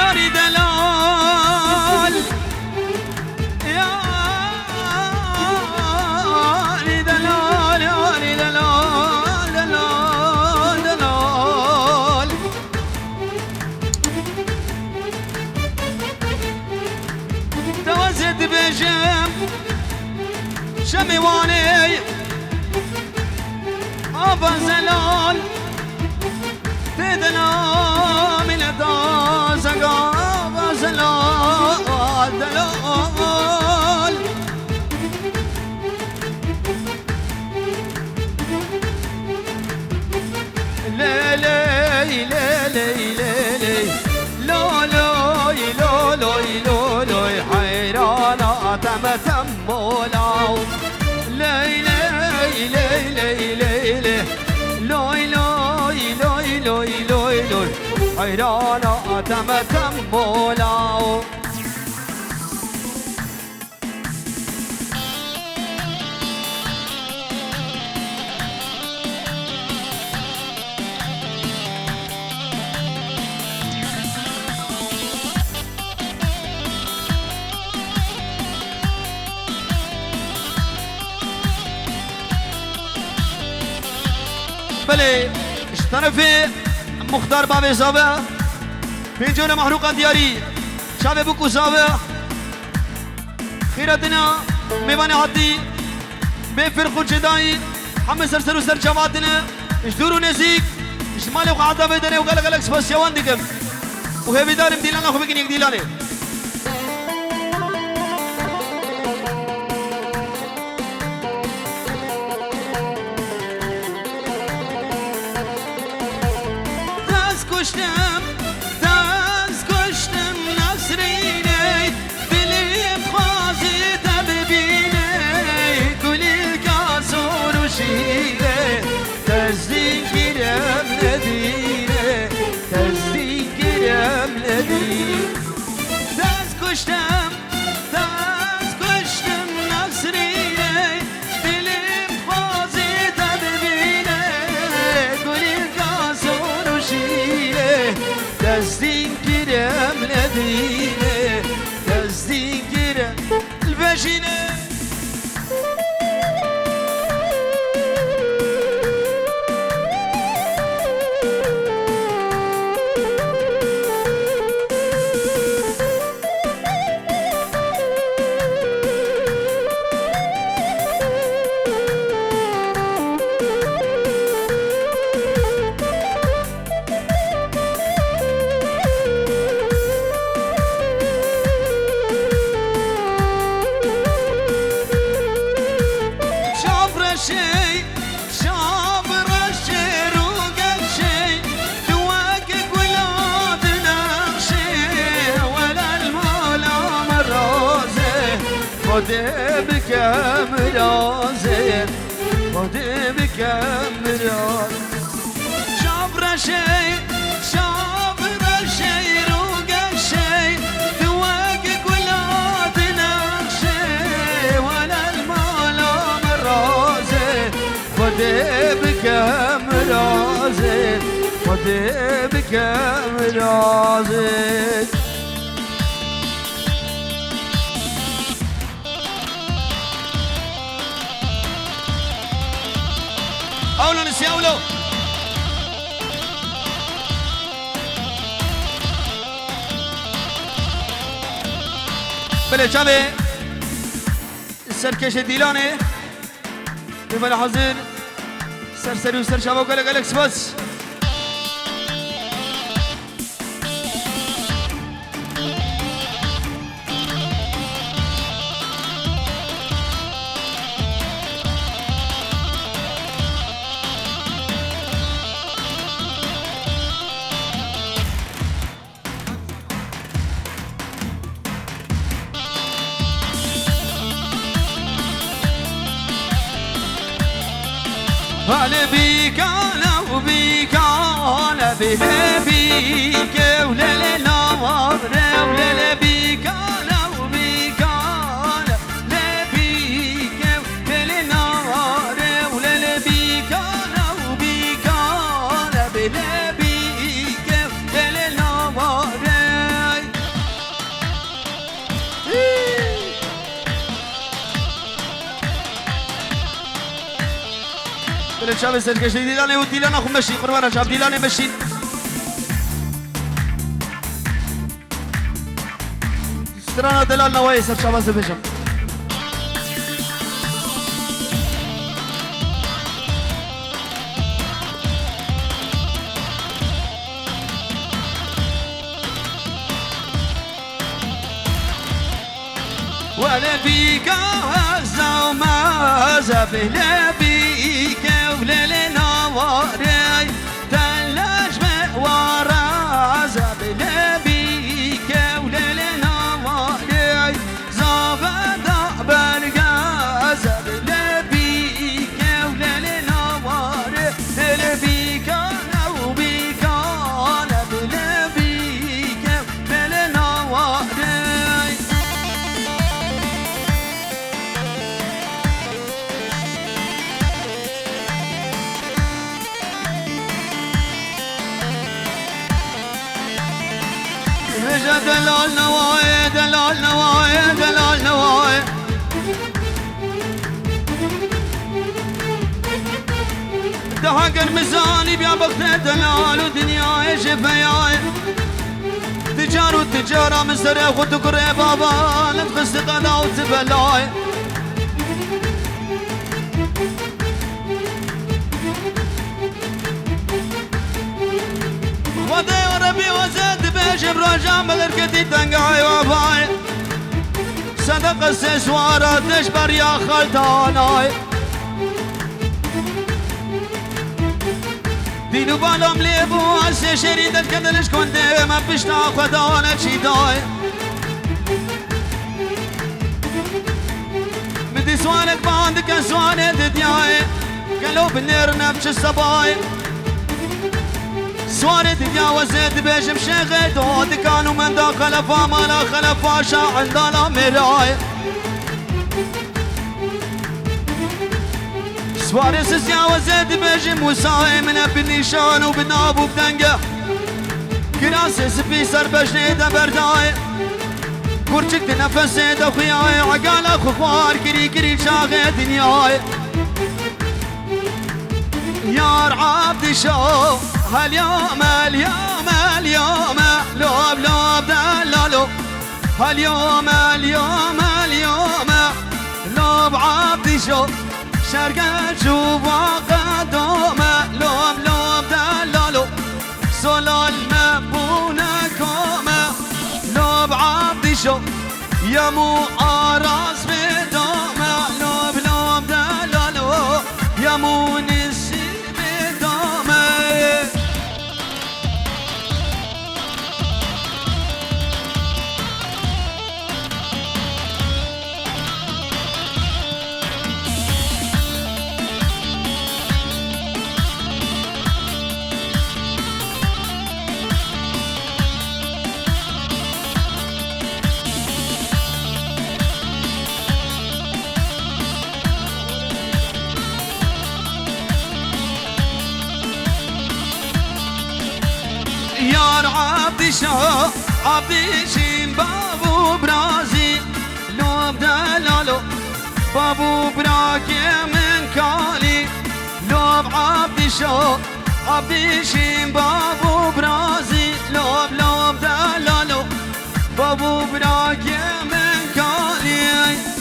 ياري دلال ياري دلال ياري دلال دلال دلال توزد بجم شميواني أبا زلال تدنا من دازقا أبا زلال دلال لي لي لي لي لي لي لو لوي لو لوي لو لوي حيرانا تمتم مولاو لي لي لي لي لي لي لوي لوي لوي لوي لوي لوي حيرانا تمتم مولاو بله اشترفي مختار بابي زابا بيجونا محروقة دياري شابي بوكو زابا خيرتنا ميواني حدي بفرقو جدائي حمي سرسرو سر جواتنا اشدورو نزيك اشمالي وقعدا بدنه وقالك لك سباس يوان ديكم وهي بدارم ديلانا خو بكين يك ديلاني کشتم دست کشتم نسرینه دلیم خوازید ببینه گلی کازور و شیره تزدین گیرم ندیره تزدین گیرم ندیره دست کشتم نسرینه دلیم خوازید ببینه گلی کازور و شیره تزدين كرم لدينا تزدين كرم البشينة خده بكم رازين خده بكم راز شابر شي روق الشي دواك ولاد نقشي ولا المال مرازين خده بكم رازين خده بكم رازين أولو نسي أولو بله جابه سرکش دیلانه بله حاضر سرسری و سر شبا گلک الکس بس هلا بيك انا وبيك انا بيك ولا نار ولا بيك انا وبيك انا لا بيك ولا نار ولا بيك انا وبيك انا بلا بيك ولا نار شاب سرکش دیلانه و دیلانه خو مشی قربان شاب دیلانه مشی استرانا دلال نوای سر شاب زبشم ولا بيك هزا وما زبل بيك وليل نواري تلاش ورا زبل بيك وليل نواري زبدا برقا زبل بيك وليل نواري دل بيك لو بيك لبل بيك وليل نواري دلال نواي دلال نواي دلال نواي دهاق المزاني بيا بغت دلال ودنياي شفياي تجار وتجارة مزرع وتقري بابا لتخص قنا وتبلاي وضي وربي وزاد بيجب رجع مدركتي تنقعي وفاي صدق السسوارة تشبر يا خلطاناي دينو بالهم ليبو هسه شريدة كدلش كنت ما بشتا خدانا شيداي بدي سوانك باندك سوانك ددياي قالوا بالنير نفش الصباي سواري تجاوزت بيش بشغل دود كانوا من دا خلفا ما لا خلفا شا عندنا مراي سواري تجاوزت بيش موساي من بنيشان وبناب وبدنقة كراسي سبي سر بجني دبرداي كورتك تنفسي دخياي عقال اخو خوار كري كري شاغي دنياي يا عبد شو هاليوم اليوم اليوم لوب لوب دلالو هاليوم اليوم اليوم لوب عبد شو شرقة جوا قدوم لوب لوب دلالو صلال مبونا كوما لوب عبد شو يا مو عراس بدوم لوب لوب دلالو يا مو نسي بدوم يار عبدي شو عبدي شين بابو برازي لوب دلالو بابو براكي من كالي لوب عبدي شو عبدي شين بابو برازي لوب لوب دلالو بابو براكي من كالي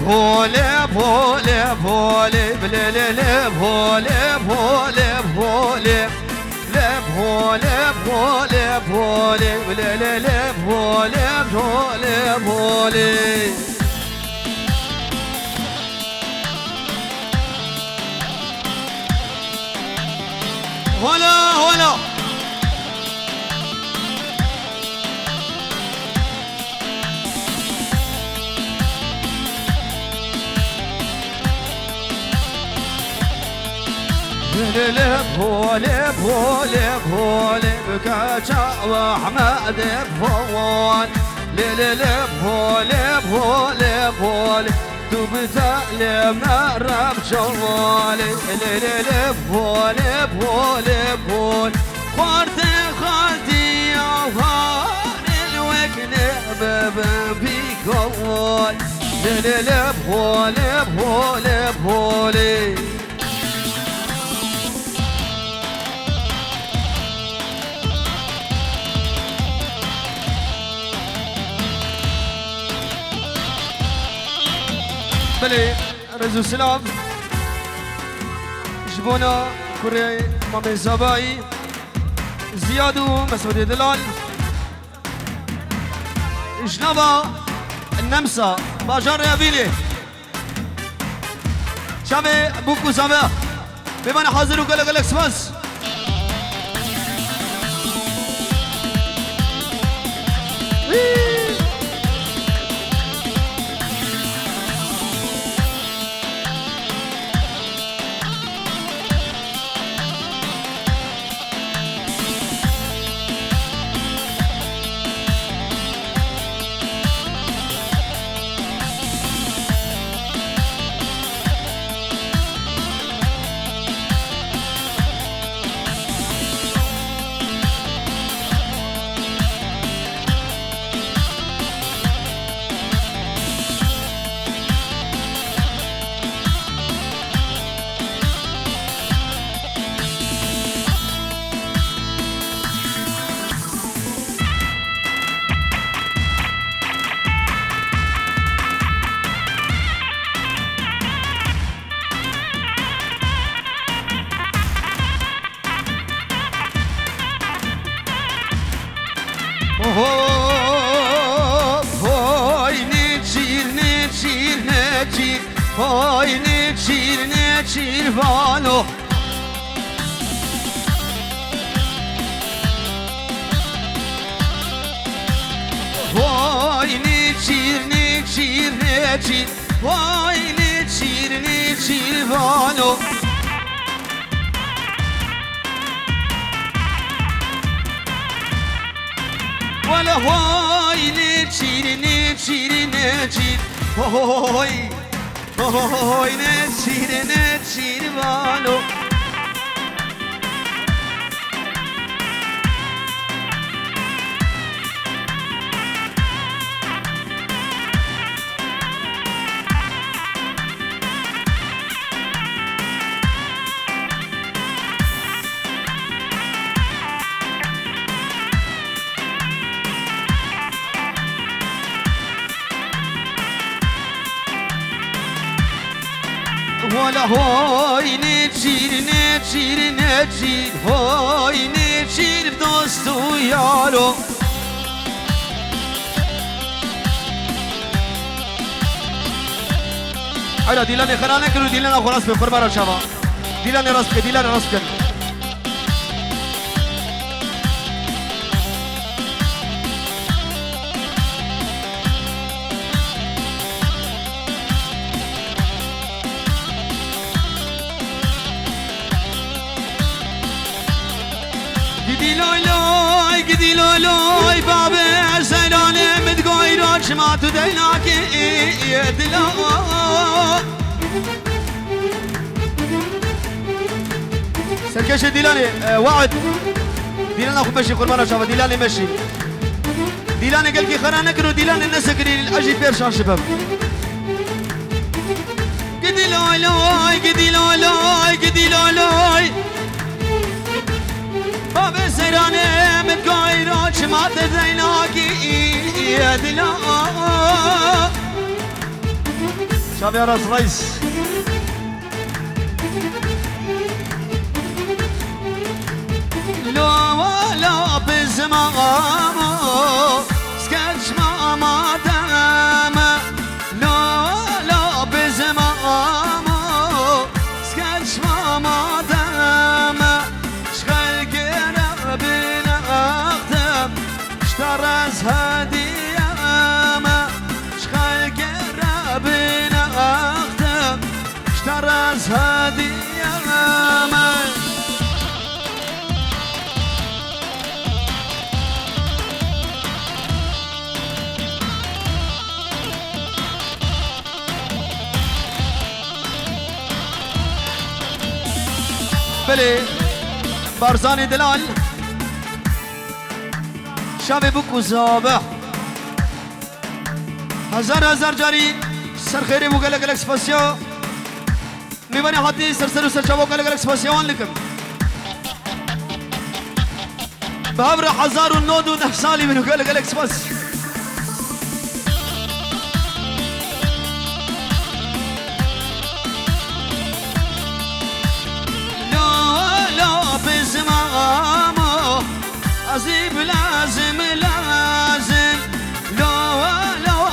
بولي بولي بولي بلي بولي بولي بولي بولي بولي بولي بلي بولي بولي بولي ولا ولا بولي بولي بولي بكاجا واحمد بفوان ليلي بولي بولي بولي تو بتعلم نعرف جوالي ليلي بولي بولي بولي خالتي يا هان الوكل بيقول ليلي بولي بولي بولي بلي رزو سلام جبونا كوري مامي زباي زيادو مسعود دلال جنبا النمسا باجار يابيلي شابي بوكو سامع بمعنى حاضر وقال لك سباس Hoy ne çir valo Hoy ne çir Hoy ne çir valo Valla hoy ne çir Hoy Hoy ne çir valo Valla hoy ne çir Hoy ne çir dostu yaro Hayda dilane kharane kru dilane khalas pe farmara shava dilane ras ke Gidi loloy babe selane mtgoy roch ma tu deynaki yedla سركش ديلاني وعد ديلاني اخو ماشي قربان شافا ديلاني ماشي ديلاني قال كي خلينا نكرو ديلاني الناس كري اجي بيرشان شباب قدي لولوي باب سيراني من قايرو شمات زيناكي يدلا شاب يا راس رئيس لا بزمامو سكتش ما دام لا بزمامو سكتش ما دام شغل قرب نقدم اشترز هدية شغل قرب نقدم اشترز هدية بله بارزان دلال شب بکو زابه هزار جاری سر خیری بو گلک گلک سپاسیا میبانی حتی سر و سر چابو گلک گلک سپاسیوان لکم بهبر 1009 سالی منو گلک گلک سپاس لا بزمامو عزیب لازم لا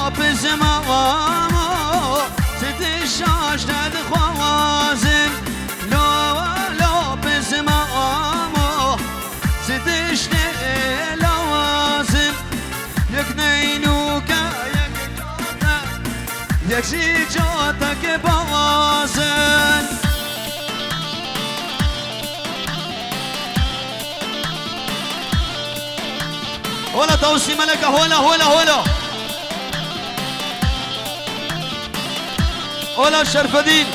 بزمامو شاش داد خوازم لا بزمامو زدش لوازم یک نینوکا یک زیجاتا که بوازن هولا توسی ملکه هولا هولا شرفدین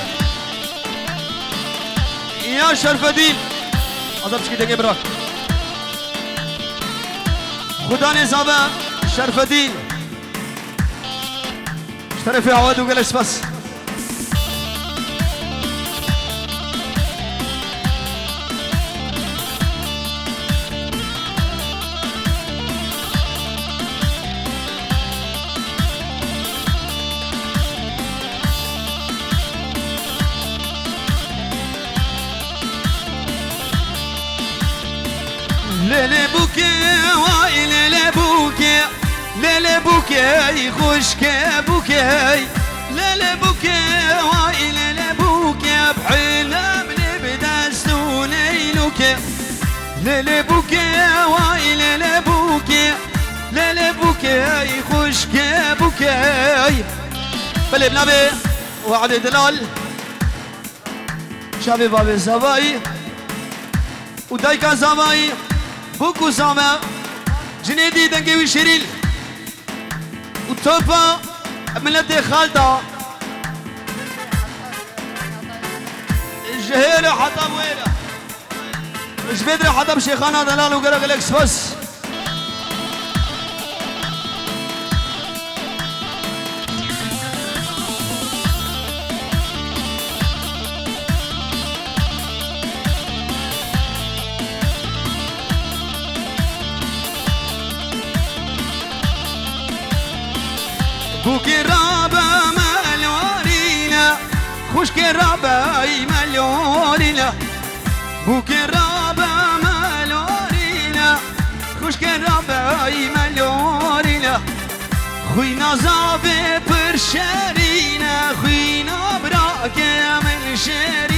یا شرفدین عذاب چکی دیگه براک خدا نزابه شرفدین اشترفی عواد و گلش بس ليلي بوكي واي ليلي بوكي خشكي بوكي ليلي بوكي واي ليلي بوكي بحلم نبدا سوني لوكي ليلي بوكي واي ليلي بوكي خشكي بوكي بلي بنبي وعد دلال شابي بابي زواي ودايكا زواي بوكو زاما جنيدي دنگوي شريل وتوفا ملتي خالدا جهيرة حطب ويلا مش بدري حطب شيخانا دلال وقرق الاكس بس بوكي رابا مليونينا خوشكي رابا مليونينا بوكي رابا مليونينا خوشكي رابا مليونينا خوينا زابي برشارينا خوينا براكي من شارينا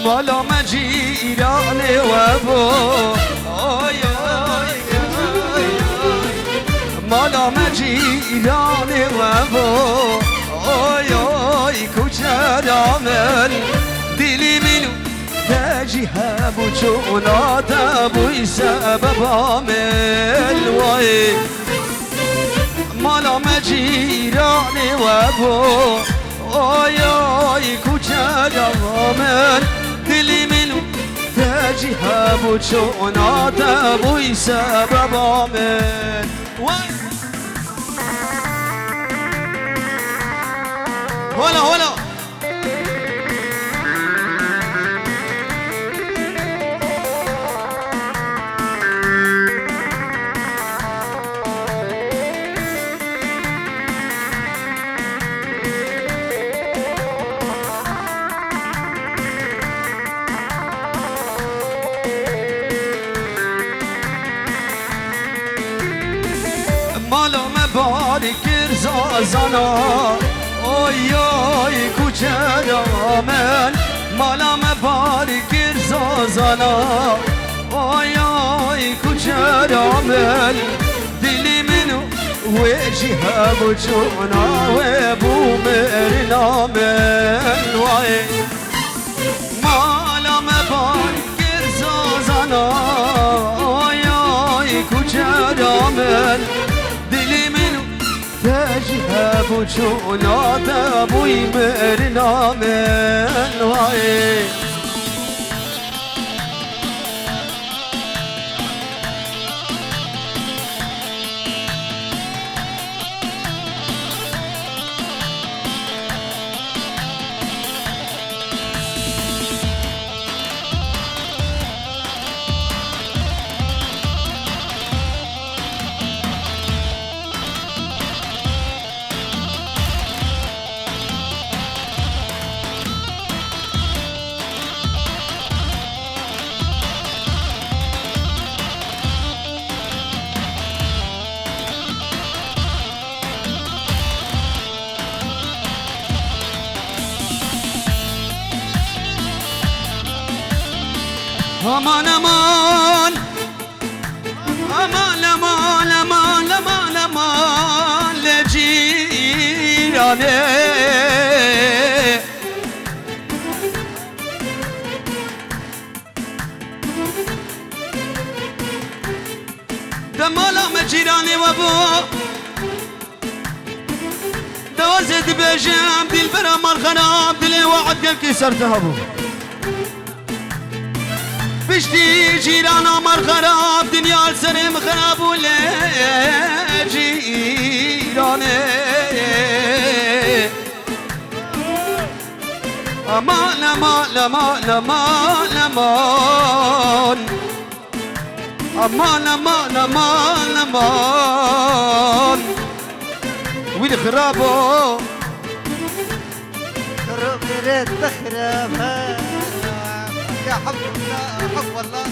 مالا مجيران وابو مالا مجيران وابو كوچه دامن دلی منو تجیه بو چوناتا بوی سبب عامل وای مالا مجیران وابو کوچه دامن دلی منو تجیه بو چوناتا بوی سبب عامل هلا مالو مبارك رزازانا اوی اوی کوچرامل مالام پاری کر سازانا اوی اوی کوچرامل دلی منو ویجی هبو چونا و بو مرنامل وای مالام پاری کر سازانا اوی اوی کوچرامل دلی منو تجهب وجونات ابوي مرنا من وعي امان امان امان امان امان امان امان لجيراني دمالا مجيراني وابو دوزت بجام دل برا مرخنام دلي وعد قلبي سرتهبو بشتي جيرانا مر خراب دنيا السرم خراب ولا جيراني امان امان امان امان امان امان امان امان امان وين خرابو خرب ريت تخربها يا حب الله حب الله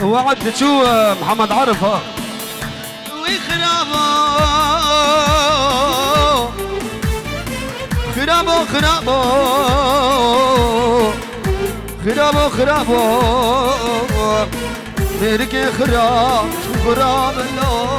وعد شو محمد عرف ها ويخرابو خرابو خرابو خرابو خرابو بركي خراب شو خراب الله